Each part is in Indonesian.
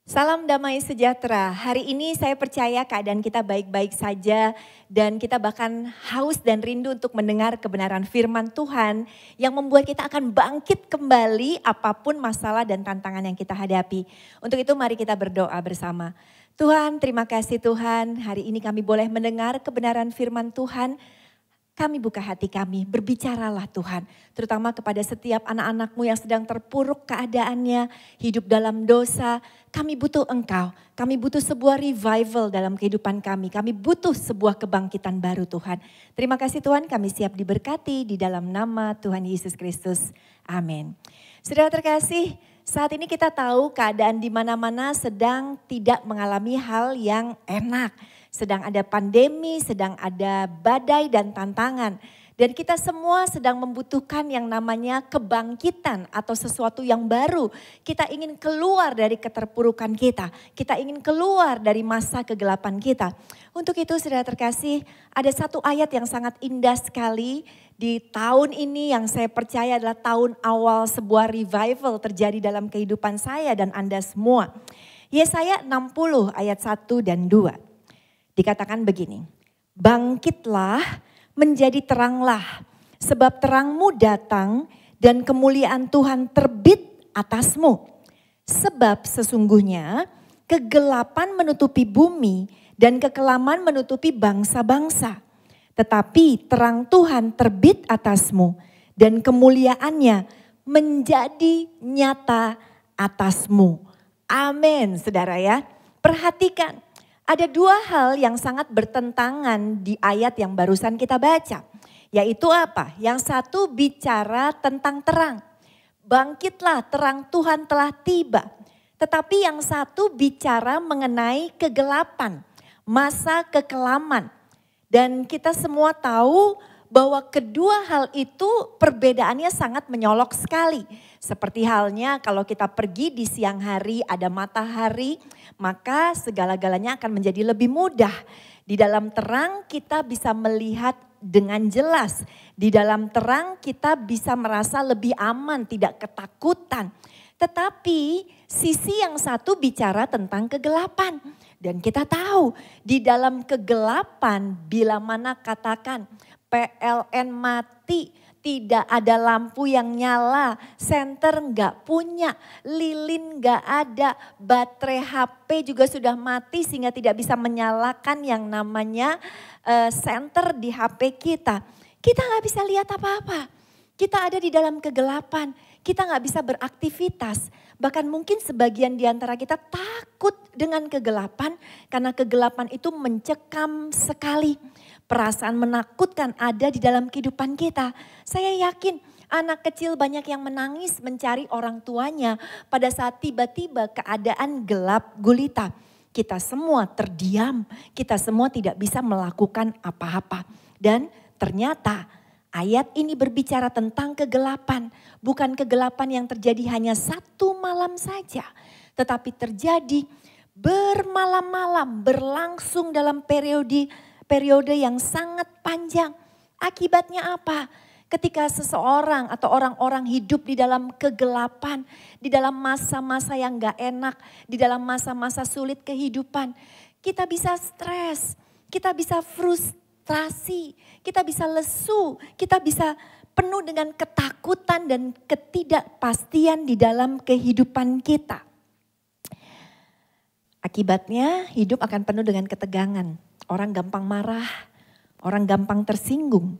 Salam damai sejahtera. Hari ini saya percaya keadaan kita baik-baik saja dan kita bahkan haus dan rindu untuk mendengar kebenaran firman Tuhan yang membuat kita akan bangkit kembali apapun masalah dan tantangan yang kita hadapi. Untuk itu mari kita berdoa bersama. Tuhan, terima kasih Tuhan, hari ini kami boleh mendengar kebenaran firman Tuhan. Kami buka hati kami, berbicaralah Tuhan. Terutama kepada setiap anak-anak-Mu yang sedang terpuruk keadaannya, hidup dalam dosa. Kami butuh Engkau, kami butuh sebuah revival dalam kehidupan kami. Kami butuh sebuah kebangkitan baru Tuhan. Terima kasih Tuhan, kami siap diberkati di dalam nama Tuhan Yesus Kristus. Amin. Saudara terkasih, saat ini kita tahu keadaan di mana-mana sedang tidak mengalami hal yang enak. Sedang ada pandemi, sedang ada badai dan tantangan. Dan kita semua sedang membutuhkan yang namanya kebangkitan atau sesuatu yang baru. Kita ingin keluar dari keterpurukan kita. Kita ingin keluar dari masa kegelapan kita. Untuk itu saudara terkasih, ada satu ayat yang sangat indah sekali di tahun ini yang saya percaya adalah tahun awal sebuah revival terjadi dalam kehidupan saya dan Anda semua. Yesaya 60 ayat 1 dan 2. Dikatakan begini, bangkitlah menjadi teranglah, sebab terangmu datang dan kemuliaan Tuhan terbit atasmu. Sebab sesungguhnya kegelapan menutupi bumi dan kekelaman menutupi bangsa-bangsa. Tetapi terang Tuhan terbit atasmu dan kemuliaannya menjadi nyata atasmu. Amin, saudara ya. Perhatikan. Ada dua hal yang sangat bertentangan di ayat yang barusan kita baca. Yaitu apa? Yang satu bicara tentang terang. Bangkitlah, terang Tuhan telah tiba. Tetapi yang satu bicara mengenai kegelapan, masa kekelaman. Dan kita semua tahu bahwa kedua hal itu perbedaannya sangat menyolok sekali. Seperti halnya kalau kita pergi di siang hari ada matahari, maka segala-galanya akan menjadi lebih mudah. Di dalam terang kita bisa melihat dengan jelas. Di dalam terang kita bisa merasa lebih aman, tidak ketakutan. Tetapi sisi yang satu bicara tentang kegelapan. Dan kita tahu di dalam kegelapan bila mana katakan PLN mati, tidak ada lampu yang nyala, senter nggak punya, lilin nggak ada, baterai HP juga sudah mati sehingga tidak bisa menyalakan yang namanya senter di HP kita. Kita nggak bisa lihat apa-apa, kita ada di dalam kegelapan, kita nggak bisa beraktivitas. Bahkan mungkin sebagian di antara kita takut dengan kegelapan karena kegelapan itu mencekam sekali. Perasaan menakutkan ada di dalam kehidupan kita. Saya yakin anak kecil banyak yang menangis mencari orang tuanya pada saat tiba-tiba keadaan gelap gulita. Kita semua terdiam, kita semua tidak bisa melakukan apa-apa. Dan ternyata ayat ini berbicara tentang kegelapan. Bukan kegelapan yang terjadi hanya satu malam saja. Tetapi terjadi bermalam-malam, berlangsung dalam periode yang sangat panjang. Akibatnya apa? Ketika seseorang atau orang-orang hidup di dalam kegelapan, di dalam masa-masa yang gak enak, di dalam masa-masa sulit kehidupan, kita bisa stres, kita bisa frustrasi, kita bisa lesu, kita bisa penuh dengan ketakutan dan ketidakpastian di dalam kehidupan kita. Akibatnya hidup akan penuh dengan ketegangan. Orang gampang marah, orang gampang tersinggung,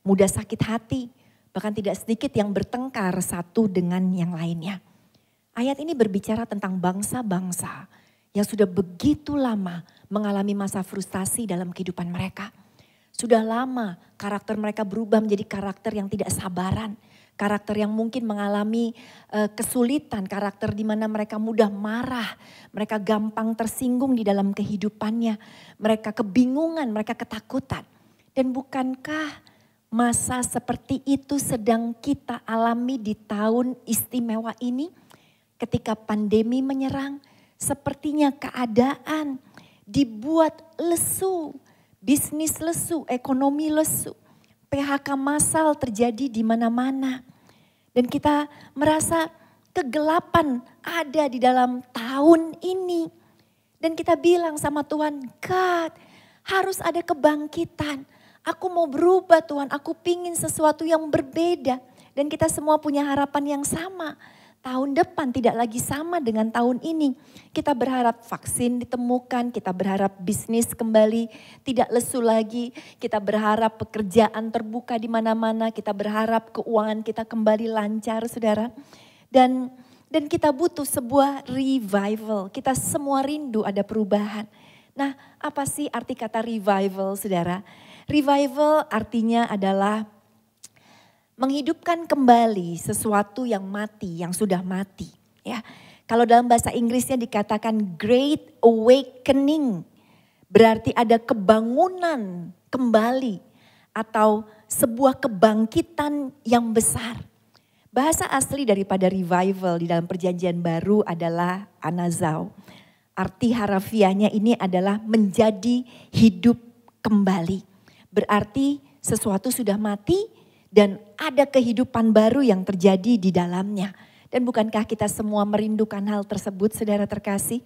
mudah sakit hati, bahkan tidak sedikit yang bertengkar satu dengan yang lainnya. Ayat ini berbicara tentang bangsa-bangsa yang sudah begitu lama mengalami masa frustasi dalam kehidupan mereka. Sudah lama karakter mereka berubah menjadi karakter yang tidak sabaran. Karakter yang mungkin mengalami kesulitan, karakter di mana mereka mudah marah, mereka gampang tersinggung di dalam kehidupannya, mereka kebingungan, mereka ketakutan. Dan bukankah masa seperti itu sedang kita alami di tahun istimewa ini? Ketika pandemi menyerang, sepertinya keadaan dibuat lesu, bisnis lesu, ekonomi lesu. PHK massal terjadi di mana-mana. Dan kita merasa kegelapan ada di dalam tahun ini. Dan kita bilang sama Tuhan, God, harus ada kebangkitan. Aku mau berubah Tuhan, aku pingin sesuatu yang berbeda. Dan kita semua punya harapan yang sama. Tahun depan tidak lagi sama dengan tahun ini. Kita berharap vaksin ditemukan, kita berharap bisnis kembali tidak lesu lagi. Kita berharap pekerjaan terbuka di mana-mana, kita berharap keuangan kita kembali lancar saudara. Dan kita butuh sebuah revival, kita semua rindu ada perubahan. Nah, apa sih arti kata revival saudara? Revival artinya adalah menghidupkan kembali sesuatu yang mati, yang sudah mati. Ya, kalau dalam bahasa Inggrisnya dikatakan Great Awakening, berarti ada kebangunan kembali atau sebuah kebangkitan yang besar. Bahasa asli daripada revival di dalam Perjanjian Baru adalah anazao. Arti harafiahnya ini adalah menjadi hidup kembali. Berarti sesuatu sudah mati, dan ada kehidupan baru yang terjadi di dalamnya. Dan bukankah kita semua merindukan hal tersebut saudara terkasih?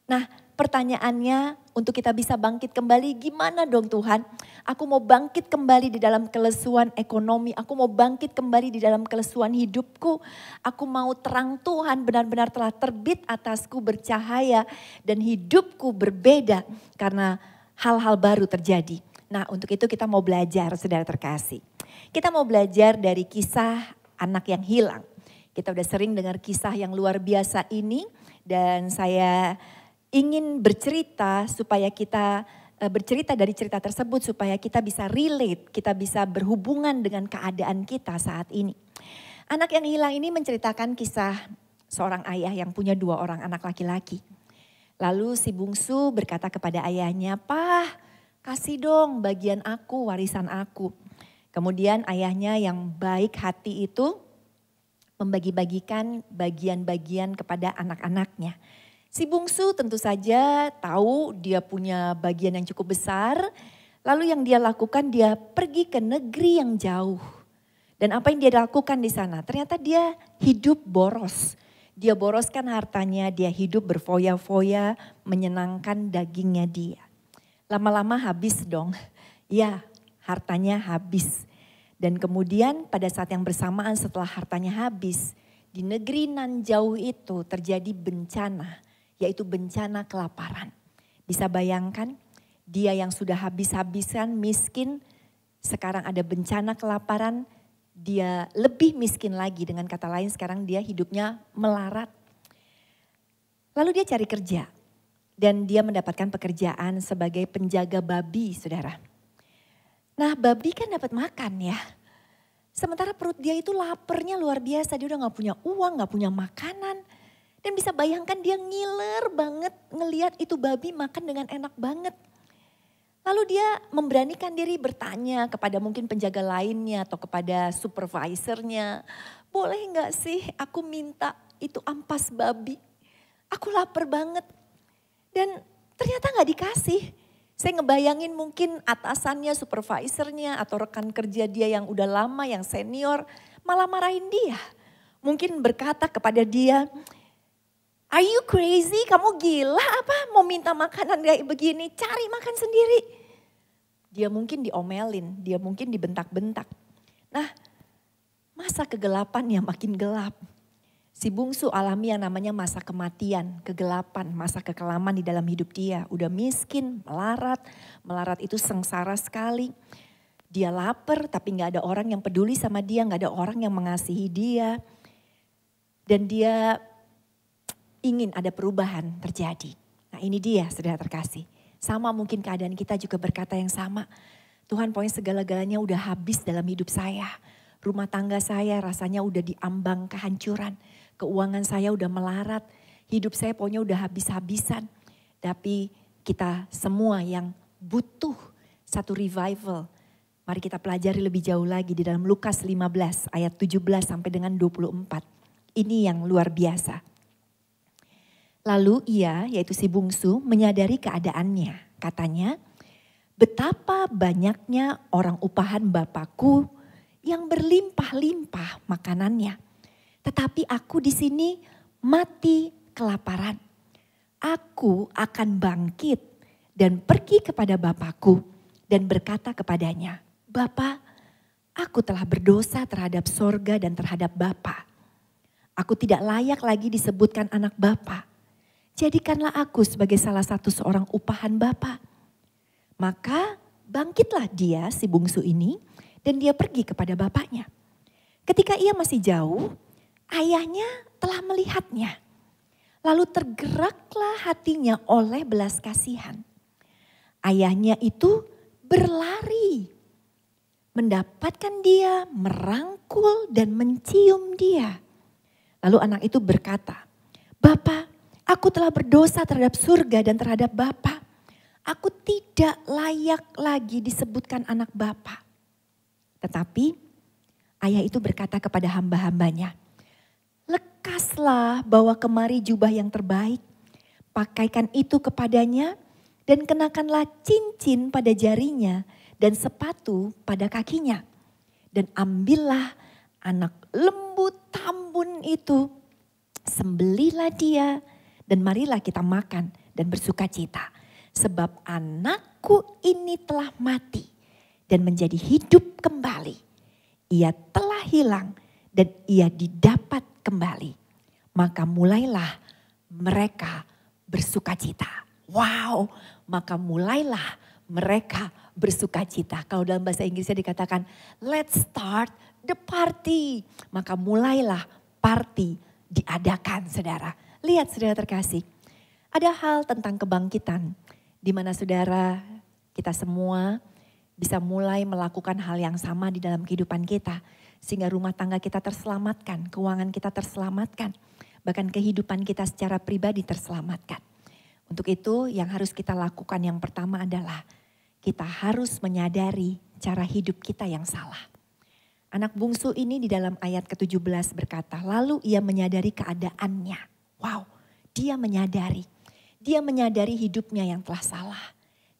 Nah pertanyaannya untuk kita bisa bangkit kembali, gimana dong Tuhan? Aku mau bangkit kembali di dalam kelesuan ekonomi, aku mau bangkit kembali di dalam kelesuan hidupku. Aku mau terang Tuhan benar-benar telah terbit atasku bercahaya dan hidupku berbeda karena hal-hal baru terjadi. Nah untuk itu kita mau belajar saudara terkasih. Kita mau belajar dari kisah anak yang hilang. Kita udah sering dengar kisah yang luar biasa ini dan saya ingin bercerita supaya kita bercerita dari cerita tersebut supaya kita bisa relate, kita bisa berhubungan dengan keadaan kita saat ini. Anak yang hilang ini menceritakan kisah seorang ayah yang punya 2 orang anak laki-laki. Lalu si bungsu berkata kepada ayahnya, "Pah, kasih dong bagian aku, warisan aku." Kemudian ayahnya yang baik hati itu membagi-bagikan bagian-bagian kepada anak-anaknya. Si bungsu tentu saja tahu dia punya bagian yang cukup besar. Lalu yang dia lakukan dia pergi ke negeri yang jauh. Dan apa yang dia lakukan di sana? Ternyata dia hidup boros. Dia boroskan hartanya, dia hidup berfoya-foya menyenangkan dagingnya dia. Lama-lama habis dong. Ya, hartanya habis. Dan kemudian pada saat yang bersamaan setelah hartanya habis, di negeri nan jauh itu terjadi bencana, yaitu bencana kelaparan. Bisa bayangkan, dia yang sudah habis-habisan miskin, sekarang ada bencana kelaparan, dia lebih miskin lagi. Dengan kata lain sekarang dia hidupnya melarat. Lalu dia cari kerja dan dia mendapatkan pekerjaan sebagai penjaga babi saudara. Nah babi kan dapat makan ya. Sementara perut dia itu laparnya luar biasa. Dia udah gak punya uang, gak punya makanan. Dan bisa bayangkan dia ngiler banget ngelihat itu babi makan dengan enak banget. Lalu dia memberanikan diri bertanya kepada mungkin penjaga lainnya atau kepada supervisornya. "Boleh gak sih aku minta itu ampas babi? Aku lapar banget." Dan ternyata gak dikasih. Saya ngebayangin mungkin atasannya, supervisornya atau rekan kerja dia yang udah lama, yang senior malah marahin dia. Mungkin berkata kepada dia, "Are you crazy? Kamu gila apa mau minta makanan kayak begini? Cari makan sendiri." Dia mungkin diomelin, dia mungkin dibentak-bentak. Nah masa kegelapan yang makin gelap. Si bungsu alami yang namanya masa kematian, kegelapan, masa kekelaman di dalam hidup dia. Udah miskin, melarat itu sengsara sekali. Dia lapar tapi gak ada orang yang peduli sama dia, gak ada orang yang mengasihi dia. Dan dia ingin ada perubahan terjadi. Nah ini dia saudara terkasih. Sama mungkin keadaan kita juga berkata yang sama. Tuhan pokoknya segala-galanya udah habis dalam hidup saya. Rumah tangga saya rasanya udah diambang kehancuran. Keuangan saya udah melarat, hidup saya pokoknya udah habis-habisan. Tapi kita semua yang butuh satu revival. Mari kita pelajari lebih jauh lagi di dalam Lukas 15 ayat 17 sampai dengan 24. Ini yang luar biasa. Lalu ia, yaitu si bungsu, menyadari keadaannya. Katanya, "Betapa banyaknya orang upahan Bapakku yang berlimpah-limpah makanannya. tetapi aku di sini mati kelaparan. Aku akan bangkit dan pergi kepada bapakku dan berkata kepadanya, Bapa, aku telah berdosa terhadap sorga dan terhadap Bapa. Aku tidak layak lagi disebutkan anak Bapa. Jadikanlah aku sebagai salah satu seorang upahan Bapa. Maka bangkitlah dia si bungsu ini dan dia pergi kepada bapaknya. Ketika ia masih jauh, ayahnya telah melihatnya. Lalu tergeraklah hatinya oleh belas kasihan. Ayahnya itu berlari, mendapatkan dia, merangkul dan mencium dia. Lalu anak itu berkata, Bapa, aku telah berdosa terhadap surga dan terhadap Bapa. Aku tidak layak lagi disebutkan anak Bapa. Tetapi ayah itu berkata kepada hamba-hambanya, lekaslah bawa kemari jubah yang terbaik, pakaikan itu kepadanya dan kenakanlah cincin pada jarinya dan sepatu pada kakinya. Dan ambillah anak lembu tambun itu, sembelihlah dia dan marilah kita makan dan bersuka cita. Sebab anakku ini telah mati dan menjadi hidup kembali. Ia telah hilang dan ia didapat kembali. Maka mulailah mereka bersuka cita. Wow, maka mulailah mereka bersuka cita. Kalau dalam bahasa Inggrisnya dikatakan, let's start the party. Maka mulailah party diadakan, saudara. Lihat saudara terkasih, ada hal tentang kebangkitan di mana saudara, kita semua bisa mulai melakukan hal yang sama di dalam kehidupan kita. Sehingga rumah tangga kita terselamatkan, keuangan kita terselamatkan. Bahkan kehidupan kita secara pribadi terselamatkan. Untuk itu yang harus kita lakukan yang pertama adalah kita harus menyadari cara hidup kita yang salah. Anak bungsu ini di dalam ayat ke-17 berkata, lalu ia menyadari keadaannya. Wow, dia menyadari. Dia menyadari hidupnya yang telah salah.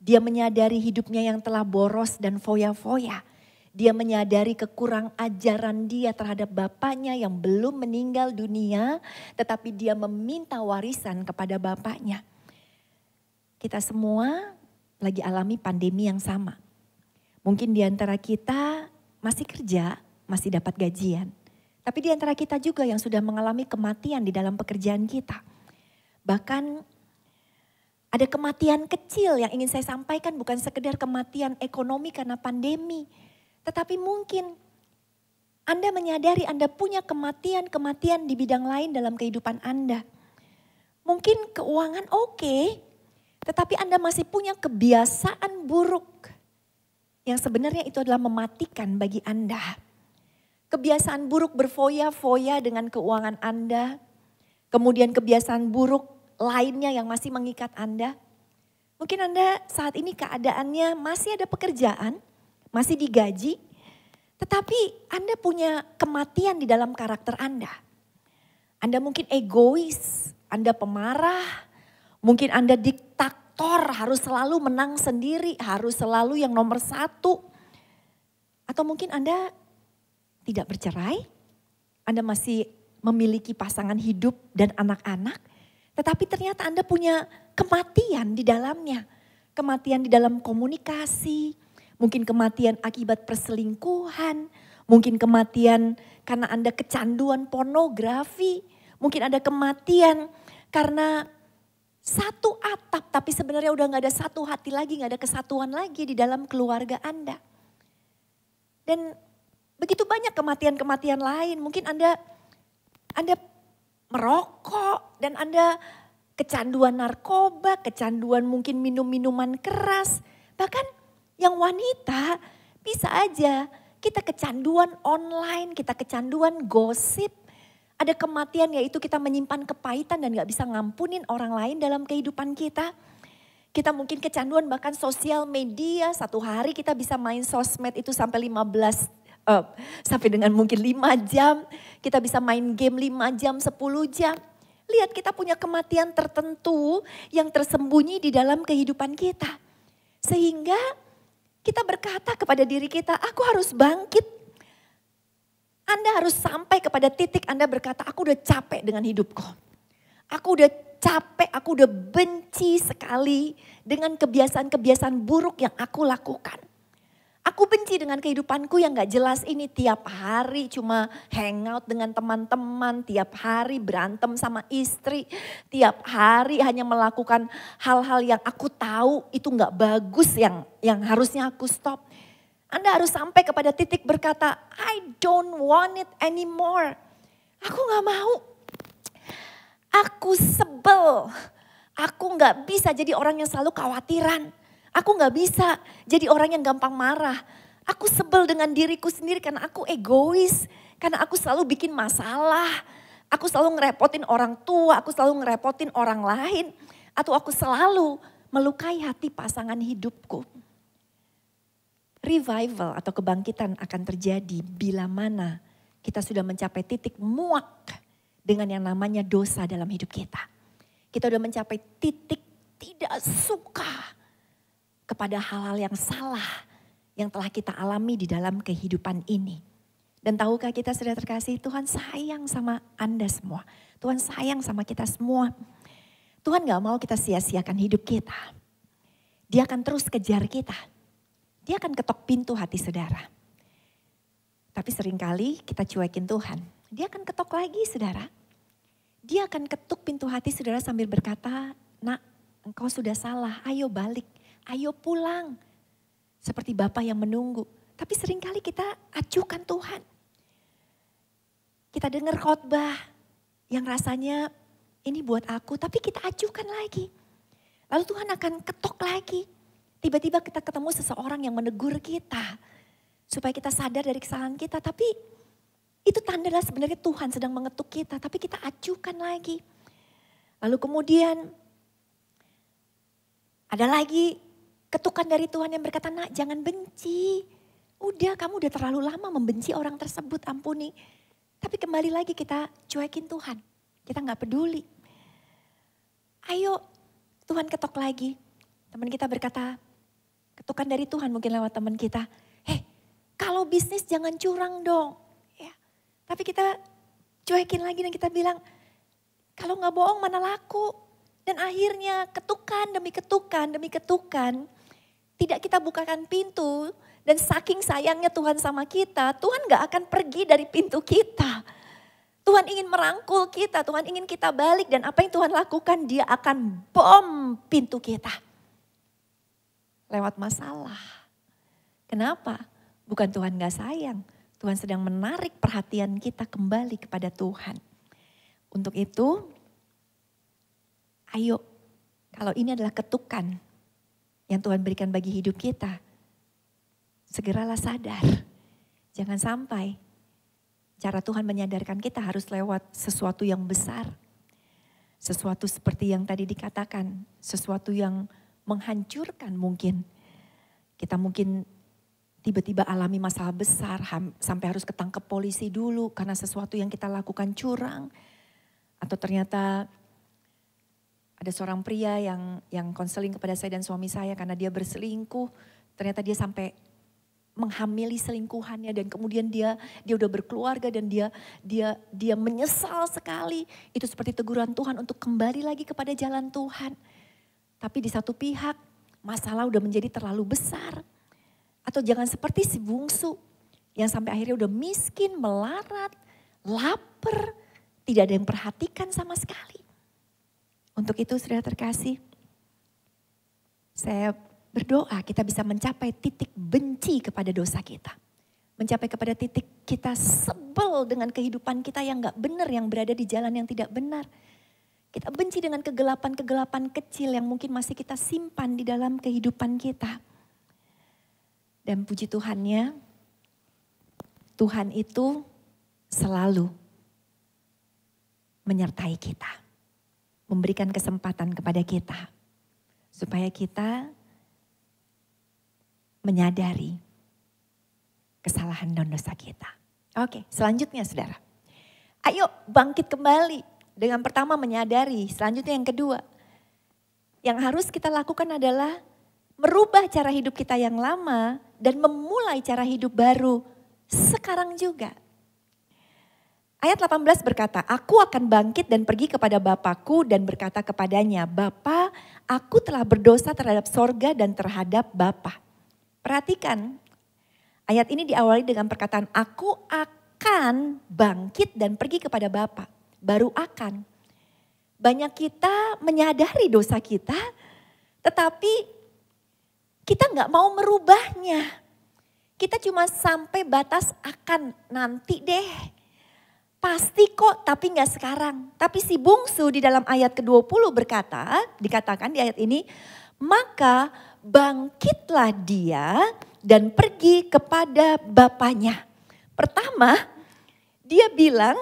Dia menyadari hidupnya yang telah boros dan foya-foya. Dia menyadari kekurang ajaran dia terhadap bapaknya yang belum meninggal dunia. Tetapi dia meminta warisan kepada bapaknya. Kita semua lagi alami pandemi yang sama. Mungkin di antara kita masih kerja, masih dapat gajian. Tapi di antara kita juga yang sudah mengalami kematian di dalam pekerjaan kita. Bahkan ada kematian kecil yang ingin saya sampaikan, bukan sekedar kematian ekonomi karena pandemi. Tetapi mungkin Anda menyadari Anda punya kematian-kematian di bidang lain dalam kehidupan Anda. Mungkin keuangan oke, tetapi Anda masih punya kebiasaan buruk. Yang sebenarnya itu adalah mematikan bagi Anda. Kebiasaan buruk berfoya-foya dengan keuangan Anda. Kemudian kebiasaan buruk lainnya yang masih mengikat Anda. Mungkin Anda saat ini keadaannya masih ada pekerjaan, masih digaji, tetapi Anda punya kematian di dalam karakter Anda. Anda mungkin egois, Anda pemarah, mungkin Anda diktator, harus selalu menang sendiri, harus selalu yang nomor satu. Atau mungkin Anda tidak bercerai, Anda masih memiliki pasangan hidup dan anak-anak, tetapi ternyata Anda punya kematian di dalamnya. Kematian di dalam komunikasi, mungkin kematian akibat perselingkuhan, mungkin kematian karena Anda kecanduan pornografi, mungkin ada kematian karena satu atap tapi sebenarnya udah gak ada satu hati lagi, gak ada kesatuan lagi di dalam keluarga Anda. Dan begitu banyak kematian-kematian lain, mungkin Anda merokok dan Anda kecanduan narkoba, kecanduan mungkin minum-minuman keras. Bahkan yang wanita bisa aja kita kecanduan online, kita kecanduan gosip. Ada kematian yaitu kita menyimpan kepahitan dan gak bisa ngampunin orang lain dalam kehidupan kita. Kita mungkin kecanduan bahkan sosial media, satu hari kita bisa main sosmed itu sampai 15 sampai dengan mungkin 5 jam, kita bisa main game 5 jam, 10 jam. Lihat kita punya kematian tertentu yang tersembunyi di dalam kehidupan kita. Sehingga kita berkata kepada diri kita, aku harus bangkit. Anda harus sampai kepada titik Anda berkata, aku udah capek dengan hidupku. Aku udah capek, aku udah benci sekali dengan kebiasaan-kebiasaan buruk yang aku lakukan. Aku benci dengan kehidupanku yang gak jelas ini, tiap hari cuma hangout dengan teman-teman, tiap hari berantem sama istri, tiap hari hanya melakukan hal-hal yang aku tahu itu gak bagus yang harusnya aku stop. Anda harus sampai kepada titik berkata, I don't want it anymore. Aku gak mau. Aku sebel. Aku gak bisa jadi orang yang selalu khawatiran. Aku gak bisa jadi orang yang gampang marah. Aku sebel dengan diriku sendiri karena aku egois. Karena aku selalu bikin masalah. Aku selalu ngerepotin orang tua, aku selalu ngerepotin orang lain. Atau aku selalu melukai hati pasangan hidupku. Revival atau kebangkitan akan terjadi bila mana kita sudah mencapai titik muak dengan yang namanya dosa dalam hidup kita. Kita sudah mencapai titik tidak suka kepada hal-hal yang salah yang telah kita alami di dalam kehidupan ini. Dan tahukah kita sudah terkasih, Tuhan sayang sama Anda semua. Tuhan sayang sama kita semua. Tuhan gak mau kita sia-siakan hidup kita. Dia akan terus kejar kita. Dia akan ketok pintu hati saudara. Tapi seringkali kita cuekin Tuhan. Dia akan ketok lagi saudara. Dia akan ketuk pintu hati saudara sambil berkata, nak engkau sudah salah, ayo balik. Ayo pulang. Seperti Bapa yang menunggu. Tapi seringkali kita acuhkan Tuhan. Kita dengar khotbah yang rasanya ini buat aku, tapi kita acuhkan lagi. Lalu Tuhan akan ketok lagi. Tiba-tiba kita ketemu seseorang yang menegur kita. Supaya kita sadar dari kesalahan kita. Tapi itu tandalah sebenarnya Tuhan sedang mengetuk kita. Tapi kita acuhkan lagi. Lalu kemudian ada lagi ketukan dari Tuhan yang berkata, nak jangan benci. Udah kamu udah terlalu lama membenci orang tersebut, ampuni. Tapi kembali lagi kita cuekin Tuhan. Kita gak peduli. Ayo Tuhan ketok lagi. Teman kita berkata, ketukan dari Tuhan mungkin lewat teman kita. Kalau bisnis jangan curang dong. Ya. Tapi kita cuekin lagi dan kita bilang, kalau gak bohong mana laku. Dan akhirnya ketukan demi ketukan demi ketukan. Tidak kita bukakan pintu. Dan saking sayangnya Tuhan sama kita. Tuhan gak akan pergi dari pintu kita. Tuhan ingin merangkul kita. Tuhan ingin kita balik. Dan apa yang Tuhan lakukan, dia akan bom pintu kita. Lewat masalah. Kenapa? Bukan Tuhan gak sayang. Tuhan sedang menarik perhatian kita kembali kepada Tuhan. Untuk itu, ayo, kalau ini adalah ketukan yang Tuhan berikan bagi hidup kita, segeralah sadar. Jangan sampai cara Tuhan menyadarkan kita harus lewat sesuatu yang besar. Sesuatu seperti yang tadi dikatakan, sesuatu yang menghancurkan mungkin. Kita mungkin tiba-tiba alami masalah besar, sampai harus ketangkep polisi dulu karena sesuatu yang kita lakukan curang. Atau ternyata ada seorang pria yang konseling kepada saya dan suami saya karena dia berselingkuh. Ternyata dia sampai menghamili selingkuhannya dan kemudian dia udah berkeluarga dan dia menyesal sekali. Itu seperti teguran Tuhan untuk kembali lagi kepada jalan Tuhan. Tapi di satu pihak masalah udah menjadi terlalu besar. Atau jangan seperti si bungsu yang sampai akhirnya udah miskin, melarat, lapar, tidak ada yang perhatikan sama sekali. Untuk itu saudara terkasih, saya berdoa kita bisa mencapai titik benci kepada dosa kita. Mencapai kepada titik kita sebel dengan kehidupan kita yang gak benar, yang berada di jalan yang tidak benar. Kita benci dengan kegelapan-kegelapan kecil yang mungkin masih kita simpan di dalam kehidupan kita. Dan puji Tuhannya, Tuhan itu selalu menyertai kita. Memberikan kesempatan kepada kita. Supaya kita menyadari kesalahan dan dosa kita. Oke, selanjutnya saudara. Ayo bangkit kembali. Dengan pertama menyadari, selanjutnya yang kedua. Yang harus kita lakukan adalah merubah cara hidup kita yang lama dan memulai cara hidup baru sekarang juga. Ayat 18 berkata, aku akan bangkit dan pergi kepada Bapakku dan berkata kepadanya, Bapa, aku telah berdosa terhadap sorga dan terhadap Bapa. Perhatikan, ayat ini diawali dengan perkataan, aku akan bangkit dan pergi kepada Bapa. Baru akan. Banyak kita menyadari dosa kita, tetapi kita nggak mau merubahnya. Kita cuma sampai batas akan nanti deh. Pasti kok, tapi nggak sekarang. Tapi si bungsu di dalam ayat ke-20 dikatakan di ayat ini, maka bangkitlah dia dan pergi kepada bapaknya. Pertama, dia bilang,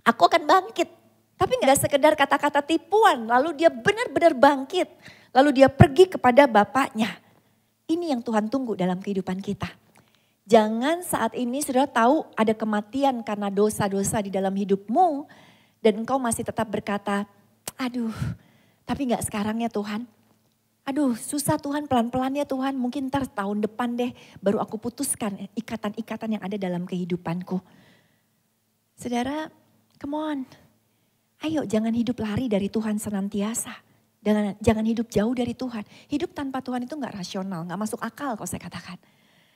aku akan bangkit. Tapi nggak sekedar kata-kata tipuan, lalu dia benar-benar bangkit. Lalu dia pergi kepada bapaknya. Ini yang Tuhan tunggu dalam kehidupan kita. Jangan saat ini saudara tahu ada kematian karena dosa-dosa di dalam hidupmu. Dan engkau masih tetap berkata, aduh tapi gak sekarang ya Tuhan. Aduh susah Tuhan, pelan-pelan ya Tuhan, mungkin ntar tahun depan deh baru aku putuskan ikatan-ikatan yang ada dalam kehidupanku. Saudara, come on. Ayo jangan hidup lari dari Tuhan senantiasa. Jangan hidup jauh dari Tuhan. Hidup tanpa Tuhan itu gak rasional, gak masuk akal kalau saya katakan.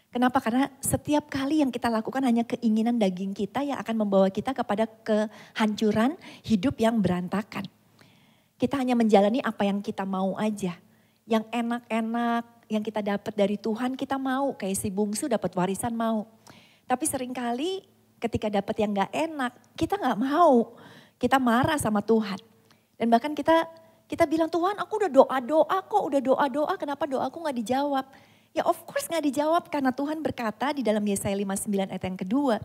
Kenapa? Karena setiap kali yang kita lakukan hanya keinginan daging kita yang akan membawa kita kepada kehancuran hidup yang berantakan. Kita hanya menjalani apa yang kita mau aja. Yang enak-enak, yang kita dapat dari Tuhan kita mau. Kayak si bungsu dapat warisan mau. Tapi seringkali ketika dapat yang gak enak, kita gak mau. Kita marah sama Tuhan. Dan bahkan kita bilang, Tuhan aku udah doa-doa kok, udah doa-doa kenapa doaku gak dijawab. Ya of course gak dijawab karena Tuhan berkata di dalam Yesaya 59 ayat yang kedua.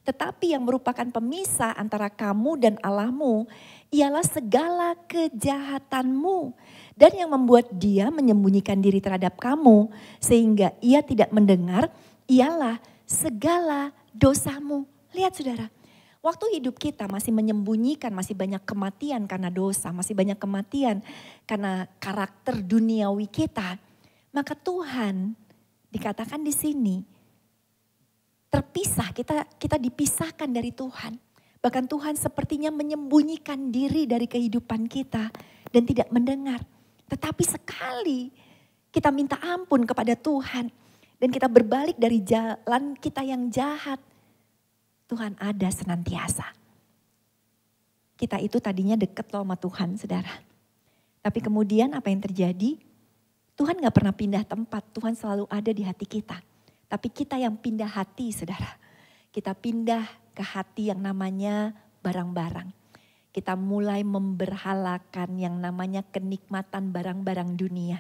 Tetapi yang merupakan pemisah antara kamu dan Allahmu ialah segala kejahatanmu. Dan yang membuat dia menyembunyikan diri terhadap kamu sehingga ia tidak mendengar ialah segala dosamu. Lihat saudara, waktu hidup kita masih menyembunyikan, masih banyak kematian karena dosa, masih banyak kematian karena karakter duniawi kita. Maka Tuhan dikatakan di sini terpisah, kita dipisahkan dari Tuhan. Bahkan Tuhan sepertinya menyembunyikan diri dari kehidupan kita dan tidak mendengar. Tetapi sekali kita minta ampun kepada Tuhan dan kita berbalik dari jalan kita yang jahat, Tuhan ada senantiasa. Kita itu tadinya deket loh sama Tuhan saudara. Tapi kemudian apa yang terjadi? Tuhan gak pernah pindah tempat, Tuhan selalu ada di hati kita. Tapi kita yang pindah hati saudara. Kita pindah ke hati yang namanya barang-barang. Kita mulai memberhalakan yang namanya kenikmatan barang-barang dunia.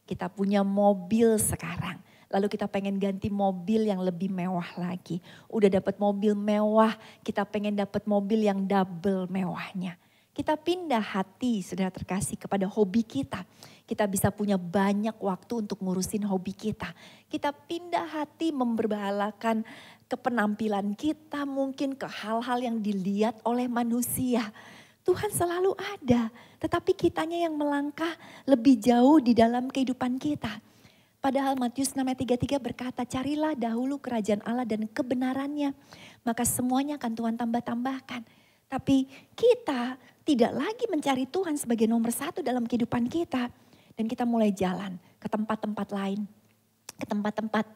Kita punya mobil sekarang. Lalu kita pengen ganti mobil yang lebih mewah lagi. Udah dapat mobil mewah, kita pengen dapat mobil yang double mewahnya. Kita pindah hati saudara terkasih kepada hobi kita. Kita bisa punya banyak waktu untuk ngurusin hobi kita. Kita pindah hati memberhalakan kepenampilan kita mungkin ke hal-hal yang dilihat oleh manusia. Tuhan selalu ada, tetapi kitanya yang melangkah lebih jauh di dalam kehidupan kita. Padahal Matius 6 ayat 33 berkata, carilah dahulu kerajaan Allah dan kebenarannya. Maka semuanya akan Tuhan tambah-tambahkan. Tapi kita tidak lagi mencari Tuhan sebagai nomor satu dalam kehidupan kita. Dan kita mulai jalan ke tempat-tempat lain. Ke tempat-tempat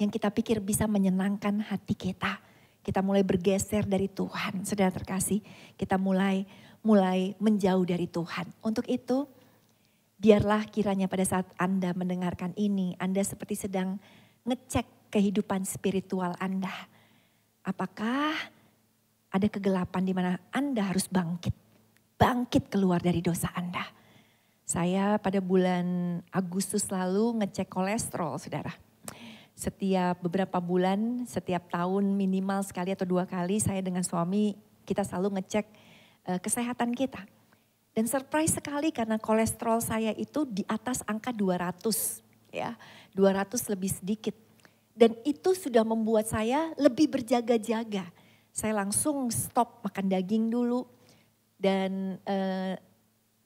yang kita pikir bisa menyenangkan hati kita. Kita mulai bergeser dari Tuhan. Saudara terkasih, kita mulai menjauh dari Tuhan. Untuk itu, biarlah kiranya pada saat Anda mendengarkan ini, Anda seperti sedang ngecek kehidupan spiritual Anda. Apakah ada kegelapan di mana Anda harus bangkit. Bangkit keluar dari dosa Anda. Saya pada bulan Agustus lalu ngecek kolesterol saudara. Setiap beberapa bulan, setiap tahun minimal sekali atau 2 kali saya dengan suami kita selalu ngecek kesehatan kita. Dan surprise sekali karena kolesterol saya itu di atas angka 200 ya. 200 lebih sedikit. Dan itu sudah membuat saya lebih berjaga-jaga. Saya langsung stop makan daging dulu dan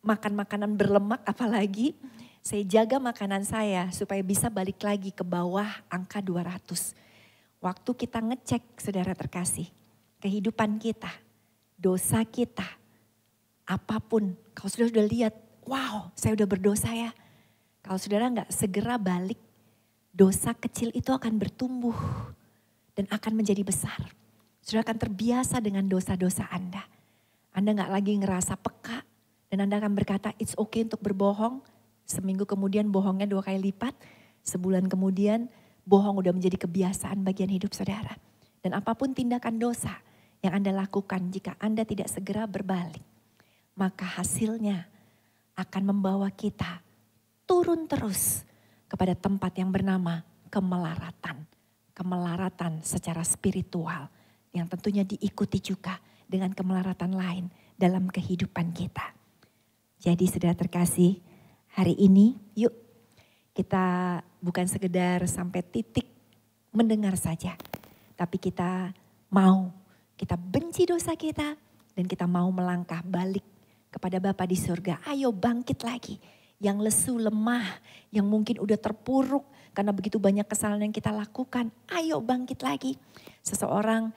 makan makanan berlemak apalagi. Saya jaga makanan saya supaya bisa balik lagi ke bawah angka 200. Waktu kita ngecek saudara terkasih, kehidupan kita, dosa kita, apapun. Kalau saudara sudah lihat, wow saya udah berdosa ya. Kalau saudara nggak segera balik, dosa kecil itu akan bertumbuh dan akan menjadi besar. Saudara akan terbiasa dengan dosa-dosa Anda. Anda nggak lagi ngerasa peka dan Anda akan berkata it's okay untuk berbohong. Seminggu kemudian bohongnya 2 kali lipat. Sebulan kemudian bohong udah menjadi kebiasaan bagian hidup saudara. Dan apapun tindakan dosa yang Anda lakukan jika Anda tidak segera berbalik, maka hasilnya akan membawa kita turun terus kepada tempat yang bernama kemelaratan. Kemelaratan secara spiritual yang tentunya diikuti juga dengan kemelaratan lain dalam kehidupan kita. Jadi saudara terkasih, hari ini yuk kita bukan sekedar sampai titik mendengar saja. Tapi kita benci dosa kita dan kita mau melangkah balik kepada Bapa di surga. Ayo bangkit lagi. Yang lesu, lemah, yang mungkin udah terpuruk karena begitu banyak kesalahan yang kita lakukan. Ayo bangkit lagi. Seseorang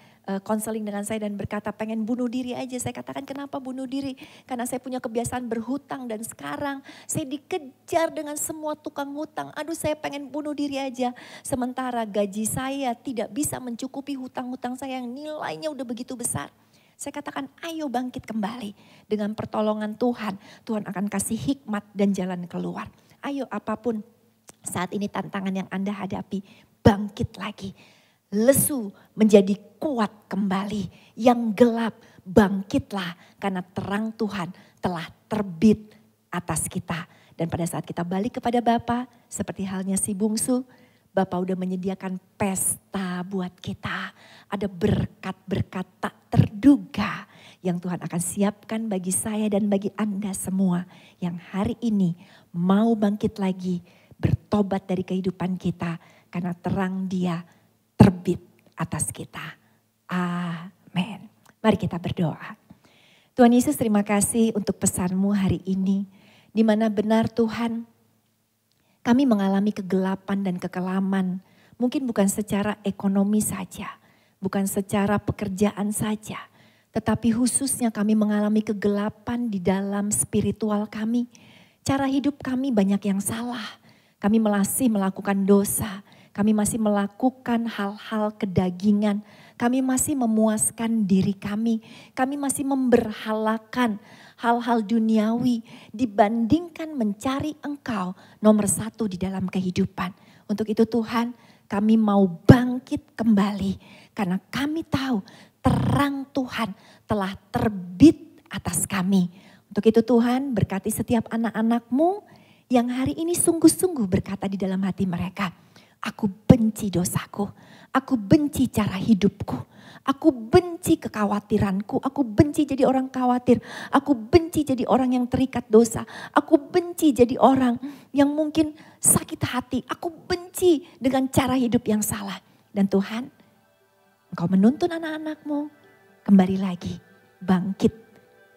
konseling dengan saya dan berkata pengen bunuh diri aja. Saya katakan kenapa bunuh diri? Karena saya punya kebiasaan berhutang dan sekarang saya dikejar dengan semua tukang hutang. Aduh saya pengen bunuh diri aja. Sementara gaji saya tidak bisa mencukupi hutang-hutang saya yang nilainya udah begitu besar. Saya katakan ayo bangkit kembali dengan pertolongan Tuhan. Tuhan akan kasih hikmat dan jalan keluar. Ayo apapun saat ini tantangan yang Anda hadapi, bangkit lagi. Lesu menjadi kuat kembali. Yang gelap bangkitlah karena terang Tuhan telah terbit atas kita. Dan pada saat kita balik kepada Bapa, seperti halnya si bungsu, Bapa udah menyediakan pesta buat kita. Ada berkat-berkat tak terduga yang Tuhan akan siapkan bagi saya dan bagi Anda semua. Yang hari ini mau bangkit lagi, bertobat dari kehidupan kita. Karena terang Dia terbit atas kita. Amin. Mari kita berdoa. Tuhan Yesus, terima kasih untuk pesan-Mu hari ini. Di mana benar Tuhan, kami mengalami kegelapan dan kekelaman. Mungkin bukan secara ekonomi saja, bukan secara pekerjaan saja. Tetapi khususnya kami mengalami kegelapan di dalam spiritual kami. Cara hidup kami banyak yang salah. Kami masih melakukan dosa. Kami masih melakukan hal-hal kedagingan. Kami masih memuaskan diri kami. Kami masih memberhalakan hal-hal duniawi dibandingkan mencari Engkau nomor 1 di dalam kehidupan. Untuk itu Tuhan, kami mau bangkit kembali karena kami tahu terang Tuhan telah terbit atas kami. Untuk itu Tuhan, berkati setiap anak-anak-Mu yang hari ini sungguh-sungguh berkata di dalam hati mereka, aku benci dosaku, aku benci cara hidupku, aku benci kekhawatiranku, aku benci jadi orang khawatir, aku benci jadi orang yang terikat dosa, aku benci jadi orang yang mungkin sakit hati, aku benci dengan cara hidup yang salah. Dan Tuhan, Engkau menuntun anak-anak-Mu kembali lagi, bangkit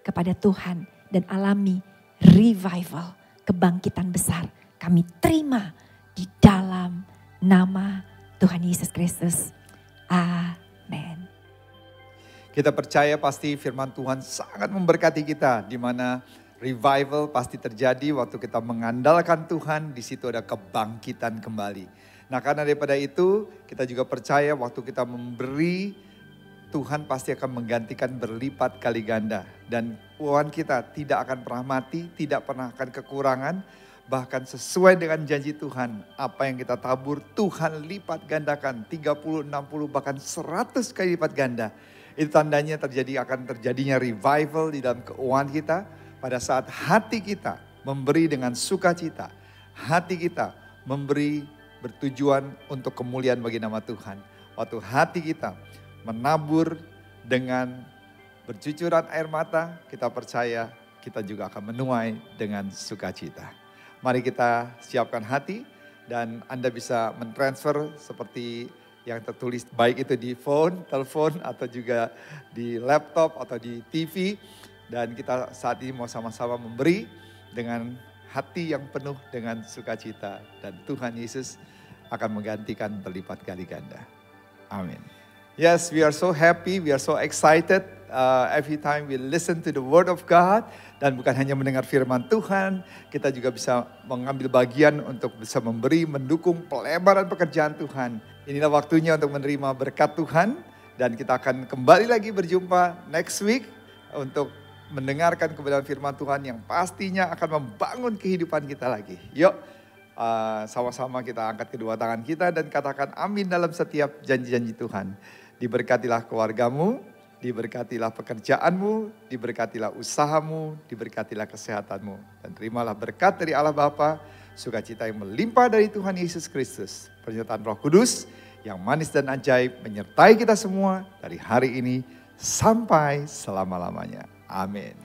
kepada Tuhan dan alami revival, kebangkitan besar. Kami terima di dalam nama Tuhan Yesus Kristus. Amin. Kita percaya pasti firman Tuhan sangat memberkati kita, di mana revival pasti terjadi waktu kita mengandalkan Tuhan, di situ ada kebangkitan kembali. Nah, karena daripada itu kita juga percaya waktu kita memberi, Tuhan pasti akan menggantikan berlipat kali ganda. Dan uang kita tidak akan pernah mati, tidak pernah akan kekurangan. Bahkan sesuai dengan janji Tuhan, apa yang kita tabur Tuhan lipat gandakan 30, 60 bahkan 100 kali lipat ganda. Itu tandanya akan terjadinya revival di dalam keuangan kita pada saat hati kita memberi dengan sukacita. Hati kita memberi bertujuan untuk kemuliaan bagi nama Tuhan. Waktu hati kita menabur dengan bercucuran air mata, kita percaya kita juga akan menuai dengan sukacita. Mari kita siapkan hati dan Anda bisa mentransfer seperti yang tertulis baik itu di phone, telepon atau juga di laptop atau di TV. Dan kita saat ini mau sama-sama memberi dengan hati yang penuh dengan sukacita. Dan Tuhan Yesus akan menggantikan berlipat kali ganda. Amin. Yes, we are so happy, we are so excited every time we listen to the word of God. Dan bukan hanya mendengar firman Tuhan, kita juga bisa mengambil bagian untuk bisa memberi, mendukung pelebaran pekerjaan Tuhan. Inilah waktunya untuk menerima berkat Tuhan. Dan kita akan kembali lagi berjumpa next week untuk mendengarkan kebenaran firman Tuhan yang pastinya akan membangun kehidupan kita lagi. Yuk, sama-sama kita angkat kedua tangan kita dan katakan amin dalam setiap janji-janji Tuhan. Diberkatilah keluargamu, diberkatilah pekerjaanmu, diberkatilah usahamu, diberkatilah kesehatanmu. Dan terimalah berkat dari Allah Bapa, sukacita yang melimpah dari Tuhan Yesus Kristus, penyertaan Roh Kudus yang manis dan ajaib menyertai kita semua dari hari ini sampai selama-lamanya. Amin.